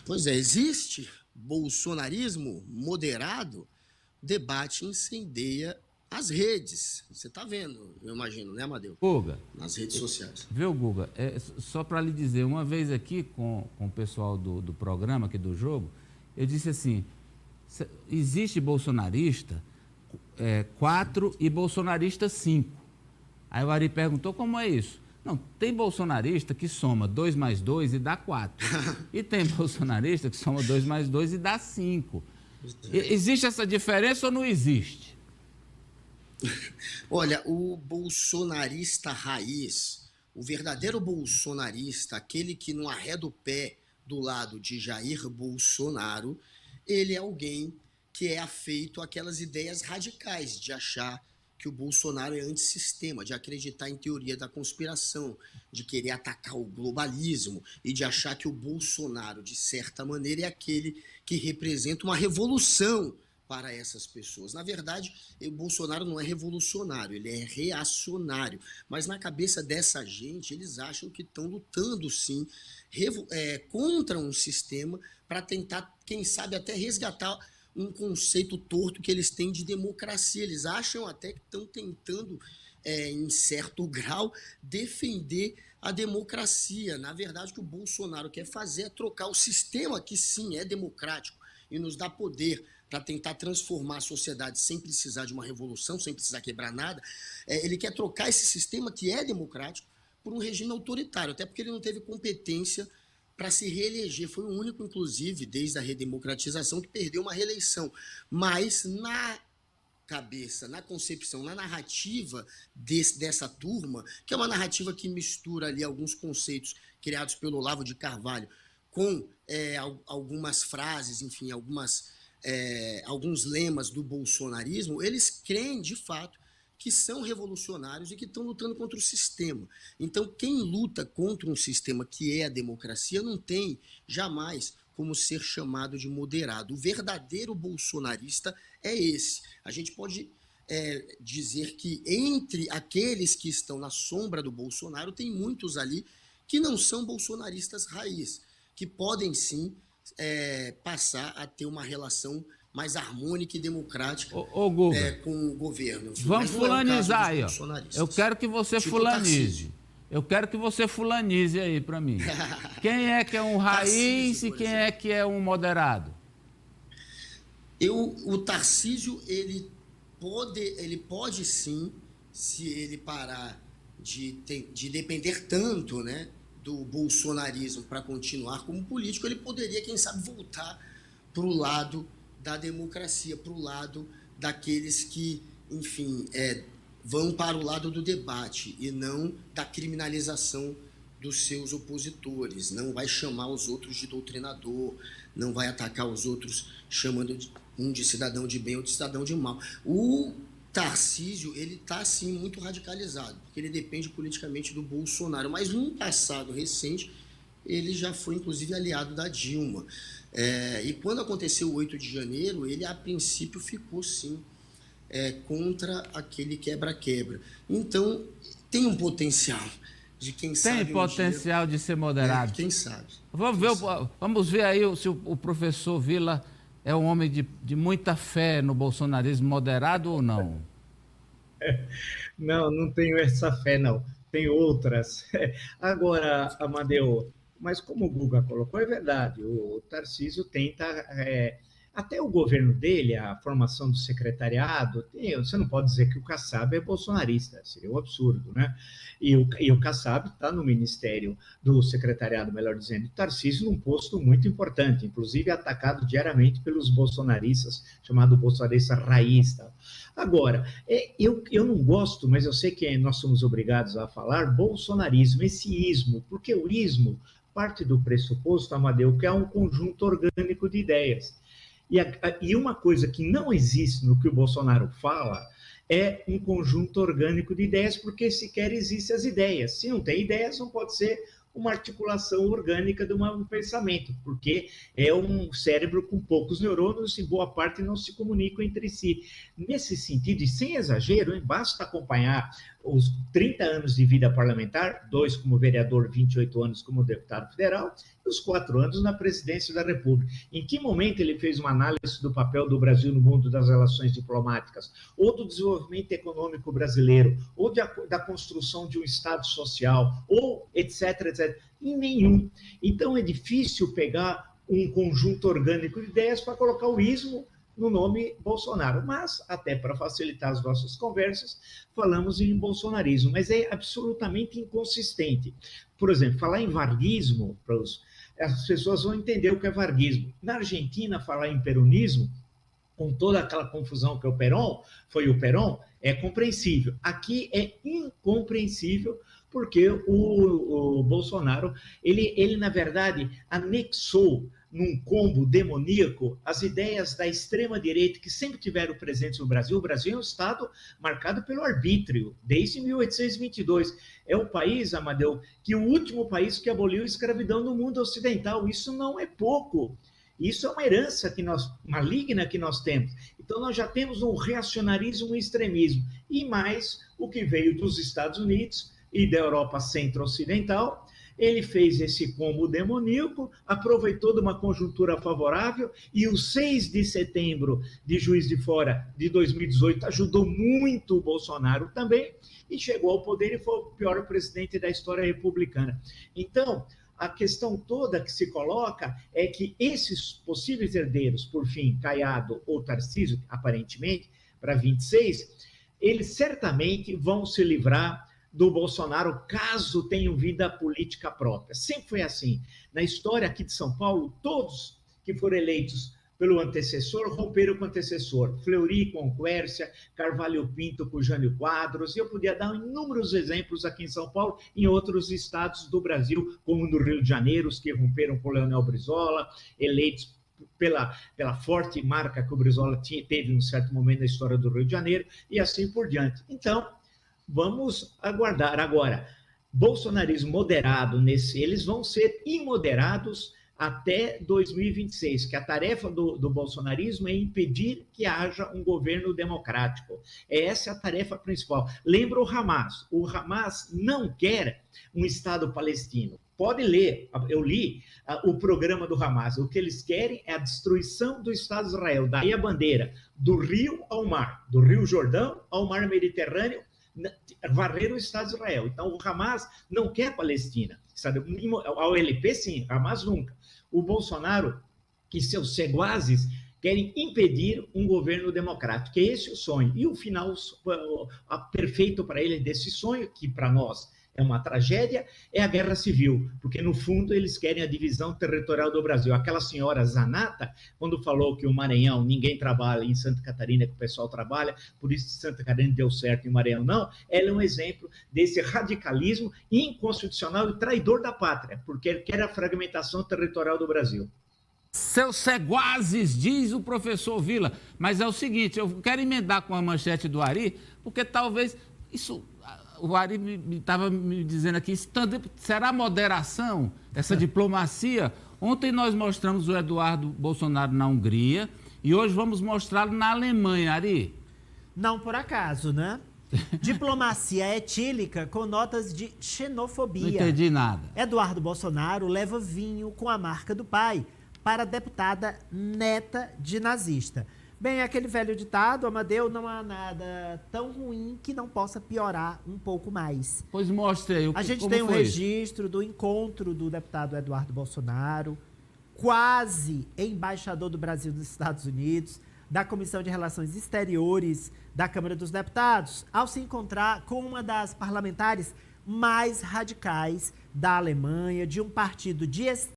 Pois é, existe bolsonarismo moderado, o debate incendeia as redes. Você está vendo, eu imagino, né, Amadeu? Guga, Nas redes sociais. viu, Guga? Só para lhe dizer, uma vez aqui com o pessoal do programa, aqui do jogo, eu disse assim, existe bolsonarista 4 e bolsonarista 5. Aí o Ari perguntou como é isso. Não, tem bolsonarista que soma 2 mais 2 e dá 4. E tem bolsonarista que soma 2 mais 2 e dá 5. Existe essa diferença ou não existe? Olha, o bolsonarista raiz, o verdadeiro bolsonarista, aquele que não arreda o pé do lado de Jair Bolsonaro, ele é alguém que é afeito àquelas ideias radicais de achar que o Bolsonaro é antissistema, de acreditar em teoria da conspiração, de querer atacar o globalismo e de achar que o Bolsonaro, de certa maneira, é aquele que representa uma revolução para essas pessoas. Na verdade, o Bolsonaro não é revolucionário, ele é reacionário. Mas na cabeça dessa gente, eles acham que estão lutando, sim, contra um sistema para tentar, quem sabe, até resgatar um conceito torto que eles têm de democracia. Eles acham até que estão tentando, em certo grau, defender a democracia. Na verdade, o que o Bolsonaro quer fazer é trocar o sistema, que sim é democrático e nos dá poder para tentar transformar a sociedade sem precisar de uma revolução, sem precisar quebrar nada. Ele quer trocar esse sistema que é democrático por um regime autoritário, até porque ele não teve competência para se reeleger. Foi o único, inclusive, desde a redemocratização, que perdeu uma reeleição. Mas na cabeça, na concepção, na narrativa dessa turma, que é uma narrativa que mistura ali alguns conceitos criados pelo Olavo de Carvalho com algumas frases, enfim, alguns lemas do bolsonarismo, eles creem, de fato, que são revolucionários e que estão lutando contra o sistema. Então, quem luta contra um sistema que é a democracia não tem jamais como ser chamado de moderado. O verdadeiro bolsonarista é esse. A gente pode dizer que entre aqueles que estão na sombra do Bolsonaro, tem muitos ali que não são bolsonaristas raiz, que podem sim passar a ter uma relação mais harmônica e democrática com o governo. Enfim, vamos fulanizar aí, ó. Eu quero que você fulanize. Eu quero que você fulanize aí para mim. Quem é que é um raiz e quem é que é um moderado? O Tarcísio, ele pode sim, se ele parar de depender tanto, né, do bolsonarismo para continuar como político, ele poderia, quem sabe, voltar para o lado da democracia, para o lado daqueles que, enfim, vão para o lado do debate e não da criminalização dos seus opositores. Não vai chamar os outros de doutrinador, não vai atacar os outros chamando um de cidadão de bem ou de cidadão de mal. O Tarcísio, ele está, sim, muito radicalizado, porque ele depende politicamente do Bolsonaro, mas num passado recente, ele já foi, inclusive, aliado da Dilma. E quando aconteceu o 8 de janeiro, ele, a princípio, ficou, sim, contra aquele quebra-quebra. Então, tem um potencial de, quem sabe... Tem potencial de ser moderado. Quem sabe. Vamos ver aí se o professor Vila é um homem de muita fé no bolsonarismo, moderado ou não? Não tenho essa fé, não. Tem outras. Agora, Amadeu, mas como o Guga colocou, é verdade, o Tarcísio tenta... até o governo dele, a formação do secretariado, você não pode dizer que o Kassab é bolsonarista, seria um absurdo, né? E o Kassab está no ministério do secretariado, melhor dizendo, do Tarcísio, num posto muito importante, inclusive atacado diariamente pelos bolsonaristas, chamado bolsonarista raiz. Tal. Agora, eu não gosto, mas eu sei que nós somos obrigados a falar bolsonarismo, esse ismo, porque o ismo parte do pressuposto, Amadeu, que é um conjunto orgânico de ideias. E uma coisa que não existe no que o Bolsonaro fala é um conjunto orgânico de ideias, porque sequer existem as ideias. Se não tem ideias, não pode ser uma articulação orgânica de um pensamento, porque é um cérebro com poucos neurônios e boa parte não se comunicam entre si. Nesse sentido, e sem exagero, basta acompanhar os 30 anos de vida parlamentar, 2 como vereador, 28 anos como deputado federal, dos 4 anos na presidência da República. Em que momento ele fez uma análise do papel do Brasil no mundo das relações diplomáticas, ou do desenvolvimento econômico brasileiro, ou da construção de um Estado social, ou etc, etc? Em nenhum. Então é difícil pegar um conjunto orgânico de ideias para colocar o ismo no nome Bolsonaro, mas até para facilitar as nossas conversas, falamos em bolsonarismo, mas é absolutamente inconsistente. Por exemplo, falar em varguismo, as pessoas vão entender o que é varguismo. Na Argentina, falar em peronismo, com toda aquela confusão que foi o Perón, é compreensível. Aqui é incompreensível, porque o Bolsonaro, ele, na verdade, anexou num combo demoníaco as ideias da extrema-direita que sempre tiveram presentes no Brasil. O Brasil é um Estado marcado pelo arbítrio, desde 1822. É o país, Amadeu, que o último país que aboliu a escravidão no mundo ocidental. Isso não é pouco. Isso é uma herança maligna que nós temos. Então, nós já temos um reacionarismo e um extremismo. E mais o que veio dos Estados Unidos e da Europa centro-ocidental. Ele fez esse combo demoníaco, aproveitou de uma conjuntura favorável, e o 6 de setembro de Juiz de Fora de 2018 ajudou muito o Bolsonaro também, e chegou ao poder e foi o pior presidente da história republicana. Então, a questão toda que se coloca é que esses possíveis herdeiros, por fim, Caiado ou Tarcísio, aparentemente, para 26, eles certamente vão se livrar do Bolsonaro, caso tenham vida política própria. Sempre foi assim. Na história aqui de São Paulo, todos que foram eleitos pelo antecessor romperam com o antecessor. Fleury com Quércia, Carvalho Pinto com Jânio Quadros, e eu podia dar inúmeros exemplos aqui em São Paulo, em outros estados do Brasil, como no Rio de Janeiro, os que romperam com Leonel Brizola, eleitos pela forte marca que o Brizola teve em um certo momento na história do Rio de Janeiro, e assim por diante. Então, vamos aguardar. Agora, bolsonarismo moderado eles vão ser imoderados até 2026, que a tarefa do bolsonarismo é impedir que haja um governo democrático. Essa é a tarefa principal. Lembra o Hamas. O Hamas não quer um Estado palestino. Pode ler, eu li o programa do Hamas. O que eles querem é a destruição do Estado de Israel, daí a bandeira, do rio ao mar, do Rio Jordão ao mar Mediterrâneo, varrer o Estado de Israel. Então, o Hamas não quer a Palestina. Sabe? A OLP, sim, Hamas nunca. O Bolsonaro e seus seguazes querem impedir um governo democrático. É esse o sonho. E o final perfeito para ele desse sonho, que para nós é uma tragédia, é a guerra civil, porque no fundo eles querem a divisão territorial do Brasil. Aquela senhora Zanata, quando falou que o Maranhão, ninguém trabalha, em Santa Catarina que o pessoal trabalha, por isso Santa Catarina deu certo e o Maranhão não, ela é um exemplo desse radicalismo inconstitucional e traidor da pátria, porque ele quer a fragmentação territorial do Brasil. Seus seguazes, diz o professor Vila. Mas é o seguinte, eu quero emendar com a manchete do Ari, porque talvez isso... O Ari estava me dizendo aqui, será moderação, essa diplomacia? Ontem nós mostramos o Eduardo Bolsonaro na Hungria e hoje vamos mostrá-lo na Alemanha, Ari. Não por acaso, né? Diplomacia etílica com notas de xenofobia. Não entendi nada. Eduardo Bolsonaro leva vinho com a marca do pai para a deputada neta de nazista. Bem, aquele velho ditado, Amadeu, não há nada tão ruim que não possa piorar um pouco mais. Pois mostre aí. A gente tem um registro do encontro do deputado Eduardo Bolsonaro, quase embaixador do Brasil nos Estados Unidos, da Comissão de Relações Exteriores da Câmara dos Deputados, ao se encontrar com uma das parlamentares mais radicais da Alemanha, de um partido de